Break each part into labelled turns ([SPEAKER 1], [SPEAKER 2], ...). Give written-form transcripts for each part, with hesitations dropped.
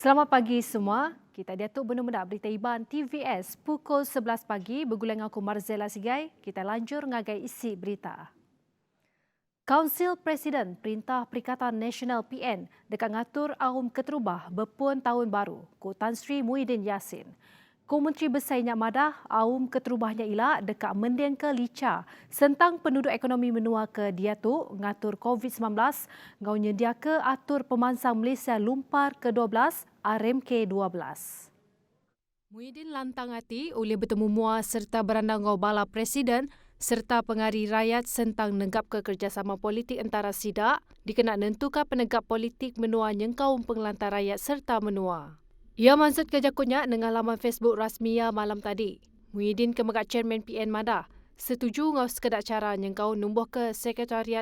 [SPEAKER 1] Selamat pagi semua. Kita diatuk benar-benar berita Iban TVS pukul 11 pagi bergulang aku Marzela Sigai. Kita lanjur ngagai isi berita. Kaunsil Presiden Perintah Perikatan Nasional PN dekat ngatur awam keterubah berpun tahun baru ku Tan Sri Muhyiddin Yassin. Ku Menteri Besar Inyak Madah awam keterubahnya ila dekat mendeng ke lica sentang penduduk ekonomi menua ke diatuk ngatur COVID-19 ngau nyedia ke atur pemansang Malaysia lumpar ke-12 RMK-12. Muhyiddin lantang hati oleh bertemu mua serta berandang ngau bala Presiden serta pengari rakyat sentang nenggap ke kerjasama politik antara sidak dikena nentukan penegak politik menua nyengkau pengelantar rakyat serta menua. Ia maksud kejakutnya dengan laman Facebook rasminya malam tadi. Muhyiddin kemegat Chairman PN Madah setuju ngau sekedak cara nyengkau numbuh ke Sekretari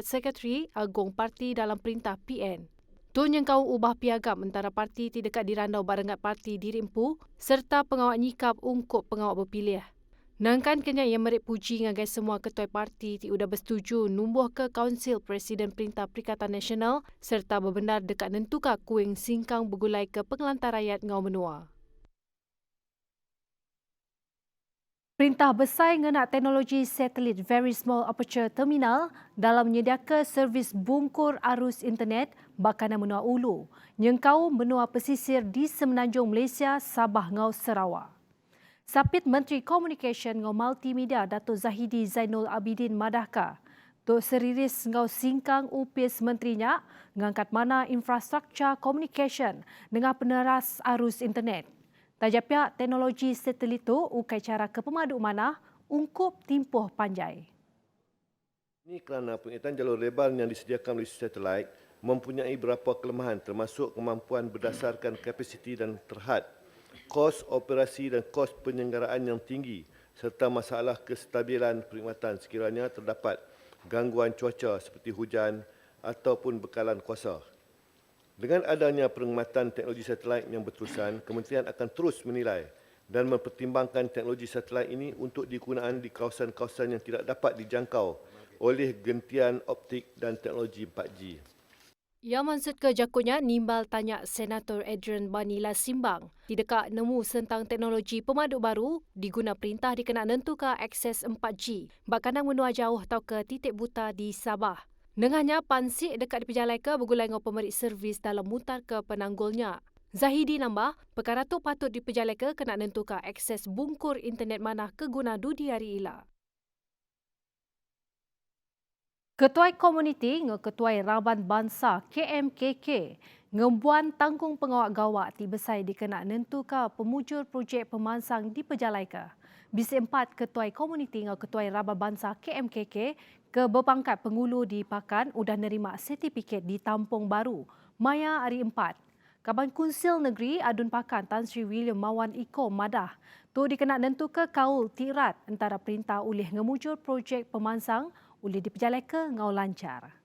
[SPEAKER 1] Agong Parti dalam perintah PN. Tu nyengkau ubah piagam antara parti ti dekat dirandau barengat parti diri empu serta pengawal nyikap ungkup pengawal berpilih. Nangkan kenya yang merik puji ngagai semua ketua parti ti udah bersetuju numbuh ke Kaunsil Presiden Perintah Perikatan Nasional serta berbenar dekat nentuka kuing singkang bergulai ke pengelantar rakyat ngau menua. Perintah besar ngenak teknologi satelit Very Small Aperture Terminal dalam menyediakan servis bungkur arus internet bakana menua Ulu, nyengkau menua pesisir di Semenanjung Malaysia, Sabah ngau Sarawak. Sapit Menteri Komunikasi ngau Multimedia Datuk Zahidi Zainul Abidin Madahka, Tok Seriris ngau singkang upis menterinya ngangkat mana infrastruktur komunikasi dengan peneras arus internet. Tajap pihak teknologi satelit itu ukai cara ke pemaduk mana ungkup timpuh panjai.
[SPEAKER 2] Ini kerana pengiritan jalur lebar yang disediakan oleh satelit mempunyai beberapa kelemahan termasuk kemampuan berdasarkan kapasiti dan terhad, kos operasi dan kos penyelenggaraan yang tinggi serta masalah kestabilan perkhidmatan sekiranya terdapat gangguan cuaca seperti hujan ataupun bekalan kuasa. Dengan adanya perkhidmatan teknologi satelit yang berterusan, kementerian akan terus menilai dan mempertimbangkan teknologi satelit ini untuk digunakan di kawasan-kawasan yang tidak dapat dijangkau oleh gentian optik dan teknologi 4G.
[SPEAKER 1] Ia maksud ke jakutnya nimbal tanya Senator Adrian Banila Simbang di dekat nemu sentang teknologi pemaduk baru diguna perintah dikena nentukan akses 4G bakana menua jauh atau ke titik buta di Sabah. Dengannya pansik dekat di pejalai ke bergulai dengan pemerik servis dalam mutar ke penanggulnya. Zahidi nambah, perkara tu patut dipejalai ke kena nentukan akses bungkur internet mana ke guna dudi hari ila. Ketua Komuniti dengan Ketua Raban Bangsa KMKK ngembuan tanggung pengawak gawak ti besai dikena nentukan pemujur projek pemansang di pejalai ke. Bisi 4 Ketua Komuniti dengan Ketua Raban Bangsa KMKK ke berpangkat pengulu di Pakan udah nerima sertifikat di Tampung Baru, Maya hari 4. Kaban Kunsil Negeri Adun Pakan Tan Sri William Mawan Iko Madah tu dikena nentukan kaul tirat antara perintah oleh ngemujur projek pemansang oleh dipejalai ke ngau lancar.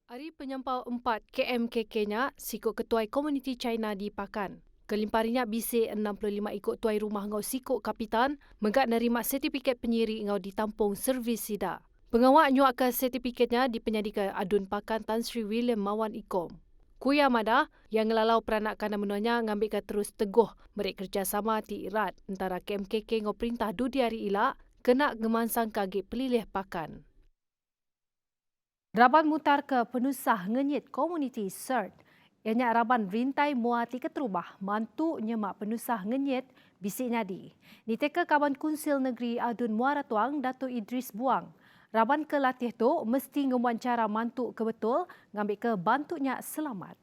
[SPEAKER 1] Hari penyampau 4 KMKK-nya sikut ketua komuniti China di Pakan. Kelimparinya bisi 65 ikut tuai rumah ngau sikut kapitan menggak nerima sertifikat penyiri ngau ditampung servis sida. Pengawak nyuak ke sertifikatnya di penyadika Adun Pakan Tan Sri William Mawan Ikom. Kuya Madah yang ngelalau peranakan menuanya ngambil ke terus teguh merik kerjasama ti irat antara KMKK ngau perintah dudi hari ilak kena gemansang kagik pelilih Pakan. Raban mutar ke penusah ngenyit komuniti CERT. Ianya Raban rintai muati keterubah mantu nyemak penusah ngenyit bisik nyadi. Niteka kawan Kunsil Negeri Adun Muara Tuang Datuk Idris Buang. Raban ke latih tu mesti ngemuan cara mantu ke betul ngambil ke bantunya selamat.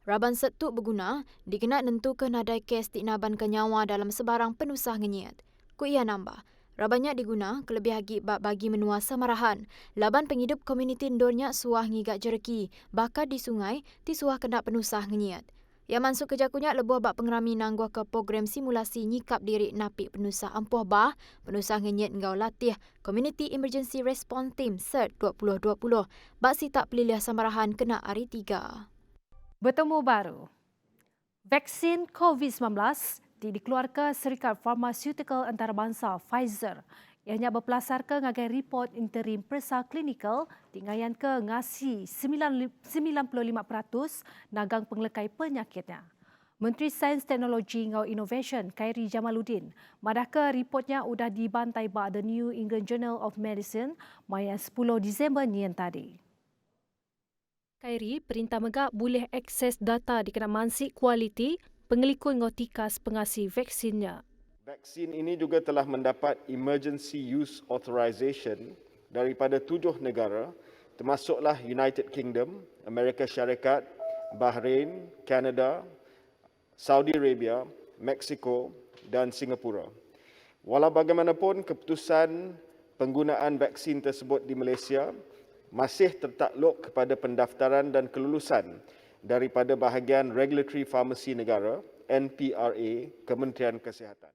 [SPEAKER 3] Raban setuk berguna dikena nentukan nadai kes tiknaban ke nyawa dalam sebarang penusah ngenyit. Ku ia nambah. Rabannya diguna kelebih hagi bagi menua samarahan. Laban penghidup komuniti ndornya suah ngigak jereki, bakar di sungai, ti suah kena penusah ngenyit. Yang masuk ke jakunya lebuh bak pengerami nanggua ke program simulasi nyikap diri napik penusah ampuh bah, penusah ngenyit ngau latih Community Emergency Response Team CERT 2020. Bak si tak pelilih samarahan kena hari 3.
[SPEAKER 1] Bertemu baru. Vaksin COVID-19 dikeluarkan Syarikat Farmaseutical Antarabangsa Pfizer Ianya berpelasar ke ngagai report interim persa klinikal tinggayan ke ngasi 95% nagang penglekai penyakitnya. Menteri Sains Teknologi ngau Innovation Khairi Jamaluddin madah ke reportnya udah dibantai ba The New England Journal of Medicine maya 10 Disember nian tadi. Khairi perintah megak boleh akses data dikena mansik kualiti pengelikun ngau tikas pengasih vaksinnya.
[SPEAKER 4] Vaksin ini juga telah mendapat Emergency Use Authorization daripada 7 negara, termasuklah United Kingdom, Amerika Syarikat, Bahrain, Kanada, Saudi Arabia, Mexico dan Singapura. Walau bagaimanapun, keputusan penggunaan vaksin tersebut di Malaysia masih tertakluk kepada pendaftaran dan kelulusan daripada bahagian Regulatory Pharmacy Negara, NPRA, Kementerian Kesihatan.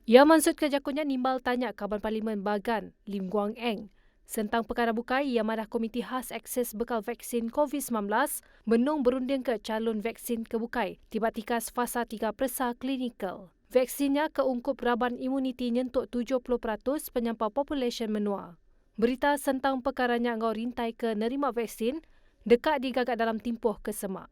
[SPEAKER 1] Ia maksud kejakunya nimbal tanya Kaban Parlimen Bagan, Lim Guang Eng, tentang perkara bukai yang madah Komiti Khas Akses Bekal Vaksin COVID-19 menung berunding ke calon vaksin kebukai tiba tikas fasa 3 persa klinikal. Vaksinnya keungkup raban imuniti nyentuk 70% penyampau populasi menua. Berita tentang perkaranya ngau rintai ke nerima vaksin dekat digagak dalam timpuh ke Semak.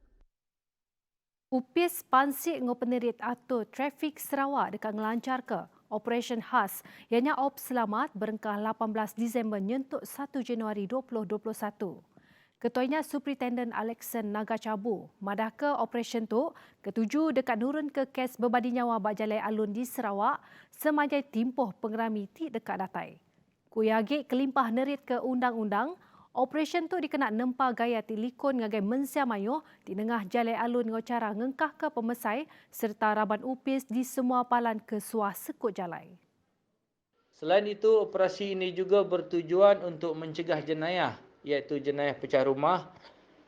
[SPEAKER 1] Upis pansik ngau penerit atur trafik Sarawak dekat ngelancar ke Operation khas ianya op selamat berengkah 18 Disember nyentuk 1 Januari 2021. Ketuanya Superintendent Alexan Nagacabu madah ke operasi tu ketuju dekat nurun ke kes berbadi nyawa bak jalai alun di Sarawak semajai timpuh pengerami ti dekat datai. Kuyagik kelimpah nerit ke undang-undang, operasi tu dikena nempa gaya ti likun ngagai mensia mayuh di tengah jalai alun ngau cara ngengkah ke pemesai serta raban upis di semua palan ke suah sekut jalai.
[SPEAKER 5] Selain itu, operasi ini juga bertujuan untuk mencegah jenayah, iaitu jenayah pecah rumah,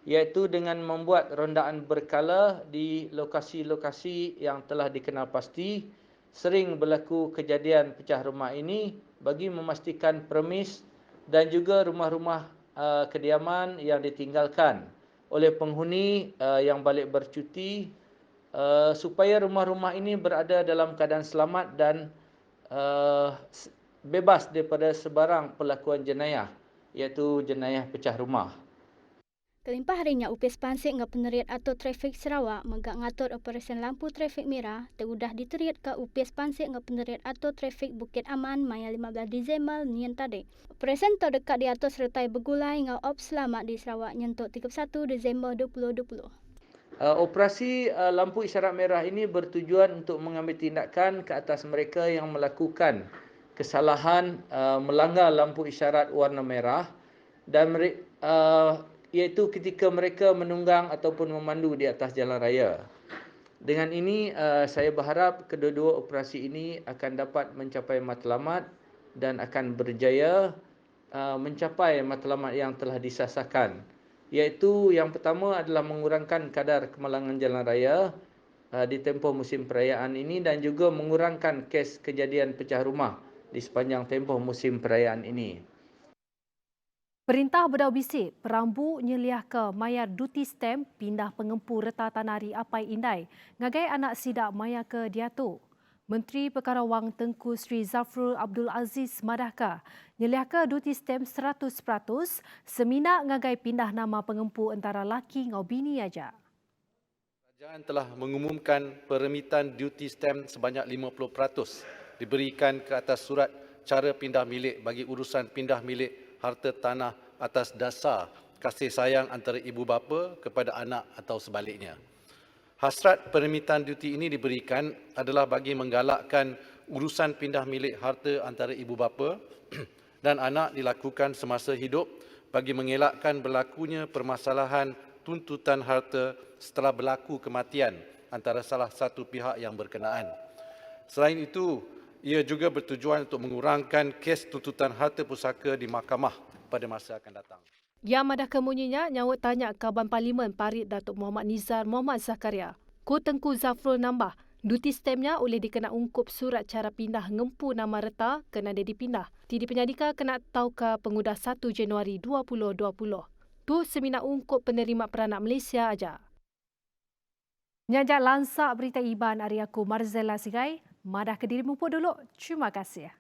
[SPEAKER 5] iaitu dengan membuat rondaan berkala di lokasi-lokasi yang telah dikenal pasti sering berlaku kejadian pecah rumah ini bagi memastikan premis dan juga rumah-rumah kediaman yang ditinggalkan oleh penghuni yang balik bercuti supaya rumah-rumah ini berada dalam keadaan selamat dan bebas daripada sebarang pelakuan jenayah, iaitu jenayah pecah rumah.
[SPEAKER 6] Kelimpah harinya upis pansik ngau peneriat atau trafik Sarawak megak ngatur operasi lampu trafik merah terudah diteriat ke upis pansik ngau peneriat atau trafik Bukit Aman maya 15 Disember nian tadi. Operasi tu dekat diatur sertai bergulai ngau op selamat di Sarawak nyentuk 31 Disember 2020.
[SPEAKER 5] Operasi lampu isyarat merah ini bertujuan untuk mengambil tindakan ke atas mereka yang melakukan kesalahan melanggar lampu isyarat warna merah dan iaitu ketika mereka menunggang ataupun memandu di atas jalan raya. Dengan ini, saya berharap kedua-dua operasi ini akan dapat mencapai matlamat dan akan berjaya mencapai matlamat yang telah disasarkan. Iaitu yang pertama adalah mengurangkan kadar kemalangan jalan raya di tempoh musim perayaan ini dan juga mengurangkan kes kejadian pecah rumah di sepanjang tempoh musim perayaan ini.
[SPEAKER 1] Perintah Bedau Bisik, Perambu nyeliah ke mayar duty stamp pindah pengempu reta tanari Apai Indai, ngagai anak sidak maya ke Diatu. Menteri Perkara Wang Tengku Sri Zafrul Abdul Aziz madahka nyeliah ke duty stamp 100% semina ngagai pindah nama pengempu antara laki ngau bini aja.
[SPEAKER 7] Kerajaan telah mengumumkan peremitan duty stamp sebanyak 50% diberikan ke atas surat cara pindah milik bagi urusan pindah milik harta tanah atas dasar kasih sayang antara ibu bapa kepada anak atau sebaliknya. Hasrat peremitan duty ini diberikan adalah bagi menggalakkan urusan pindah milik harta antara ibu bapa dan anak dilakukan semasa hidup bagi mengelakkan berlakunya permasalahan tuntutan harta setelah berlaku kematian antara salah satu pihak yang berkenaan. Selain itu, ia juga bertujuan untuk mengurangkan kes tuntutan harta pusaka di mahkamah pada masa akan datang.
[SPEAKER 1] Yang madah kemunyinya nyawut tanya Kaban Parlimen Parit Datuk Muhammad Nizar Muhammad Zakaria. Ku Tengku Zafrul nambah, duty stampnya oleh dikena ungkup surat cara pindah ngempu nama reta kena dia dipindah. Tidi penyadika kena tahu ke pengudah 1 Januari 2020. Tu semina ungkup penerima peranak Malaysia aja. Nyajak lansak berita Iban hari aku Marzela Sigai. Madah ke dirimu pun dulu. Terima kasih.